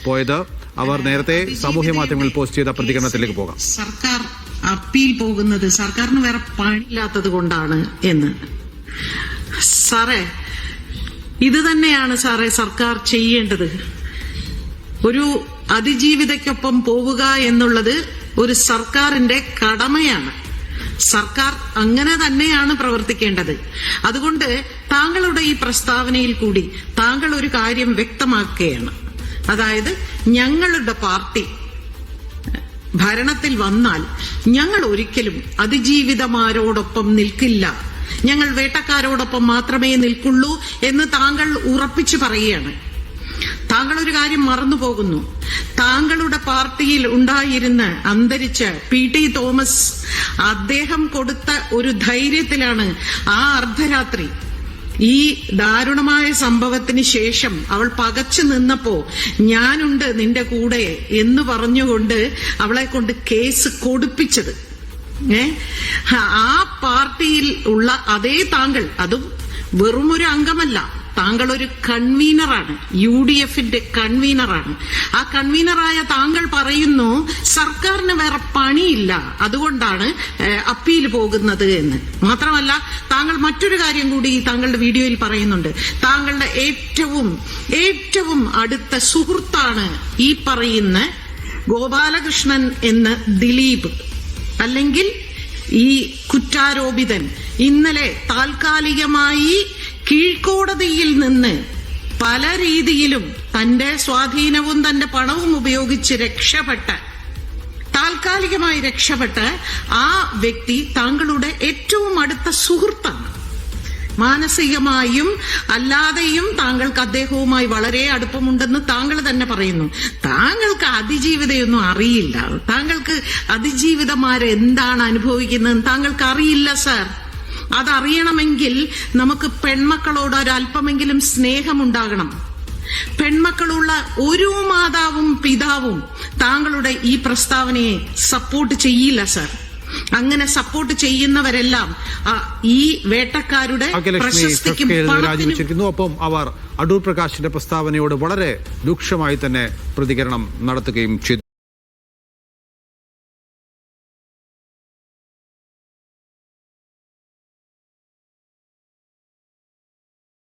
പോയത്. അവർ നേരത്തെ സാമൂഹ്യ മാധ്യമങ്ങളിൽ പോസ്റ്റ് ചെയ്ത പ്രതികരണത്തിലേക്ക് പോകാം. സർക്കാർ അപ്പീൽ പോകുന്നത് സർക്കാരിന് വേറെ പണിയില്ലാത്തത് കൊണ്ടാണ് എന്ന്. സാറേ, ഇത് തന്നെയാണ് സാറേ സർക്കാർ ചെയ്യേണ്ടത്. ഒരു അതിജീവിതയ്ക്കൊപ്പം പോവുക എന്നുള്ളത് ഒരു സർക്കാരിന്റെ കടമയാണ്. സർക്കാർ അങ്ങനെ തന്നെയാണ് പ്രവർത്തിക്കേണ്ടത്. അതുകൊണ്ട് താങ്കളുടെ ഈ പ്രസ്താവനയിൽ കൂടി താങ്കൾ ഒരു കാര്യം വ്യക്തമാക്കുകയാണ്. അതായത്, ഞങ്ങളുടെ പാർട്ടി ഭരണത്തിൽ വന്നാൽ ഞങ്ങൾ ഒരിക്കലും അതിജീവിതമാരോടൊപ്പം നിൽക്കില്ല, ഞങ്ങൾ വേട്ടക്കാരോടൊപ്പം മാത്രമേ നിൽക്കുള്ളൂ എന്ന് താങ്കൾ ഉറപ്പിച്ചു പറയുകയാണ്. താങ്കൾ ഒരു കാര്യം മറന്നുപോകുന്നു. താങ്കളുടെ പാർട്ടിയിൽ ഉണ്ടായിരുന്ന അന്തരിച്ച PT തോമസ്, അദ്ദേഹം കൊടുത്ത ഒരു ധൈര്യത്തിലാണ് ആ അർദ്ധരാത്രി ഈ ദാരുണമായ സംഭവത്തിന് ശേഷം അവൾ പകച്ചു നിന്നപ്പോ ഞാനുണ്ട് നിന്റെ കൂടെ എന്ന് പറഞ്ഞുകൊണ്ട് അവളെ കൊണ്ട് കേസ് കൊടുപ്പിച്ചത്. ആ പാർട്ടിയിൽ ഉള്ള അതേ താങ്കൾ, അതും വെറുമൊരു അംഗമല്ല, താങ്കൾ ഒരു കൺവീനറാണ്, UDFന്റെ കൺവീനറാണ്. ആ കൺവീനറായ താങ്കൾ പറയുന്നു സർക്കാരിന് വേറെ പണിയില്ല, അതുകൊണ്ടാണ് അപ്പീൽ പോകുന്നത് എന്ന്. മാത്രമല്ല, താങ്കൾ മറ്റൊരു കാര്യം കൂടി താങ്കളുടെ വീഡിയോയിൽ പറയുന്നുണ്ട്. താങ്കളുടെ ഏറ്റവും അടുത്ത സുഹൃത്താണ് ഈ പറയുന്ന ഗോപാലകൃഷ്ണൻ എന്ന ദിലീപ്, അല്ലെങ്കിൽ ഈ കുറ്റാരോപിതൻ. ഇന്നലെ താൽക്കാലികമായി കീഴ്ക്കോടതിയിൽ നിന്ന് പല രീതിയിലും തന്റെ സ്വാധീനവും തന്റെ പണവും ഉപയോഗിച്ച് താൽക്കാലികമായി രക്ഷപ്പെട്ട ആ വ്യക്തി താങ്കളുടെ ഏറ്റവും അടുത്ത സുഹൃത്താണ്. മാനസികമായും അല്ലാതെയും താങ്കൾക്ക് അദ്ദേഹവുമായി വളരെ അടുപ്പമുണ്ടെന്ന് താങ്കൾ തന്നെ പറയുന്നു. താങ്കൾക്ക് അതിജീവിതയൊന്നും അറിയില്ല. താങ്കൾക്ക് അതിജീവിതമാരെന്താണ് അനുഭവിക്കുന്നതെന്ന് താങ്കൾക്ക് അറിയില്ല സാർ. അതറിയണമെങ്കിൽ നമുക്ക് പെൺമക്കളോട് ഒരല്പമെങ്കിലും സ്നേഹമുണ്ടാകണം. പെൺമക്കളുള്ള ഒരു മാതാവും പിതാവും താങ്കളുടെ ഈ പ്രസ്താവനയെ സപ്പോർട്ട് ചെയ്യില്ല സാർ. അങ്ങനെ സപ്പോർട്ട് ചെയ്യുന്നവരെല്ലാം ഈ വേട്ടക്കാരുടെ പ്രശസ്തിക്കും രാജിവെച്ചിരിക്കുന്നു. ഒപ്പം അവർ അടൂർ പ്രകാശിന്റെ പ്രസ്താവനയോട് വളരെ രൂക്ഷമായി തന്നെ പ്രതികരണം നടത്തുകയും ചെയ്തു.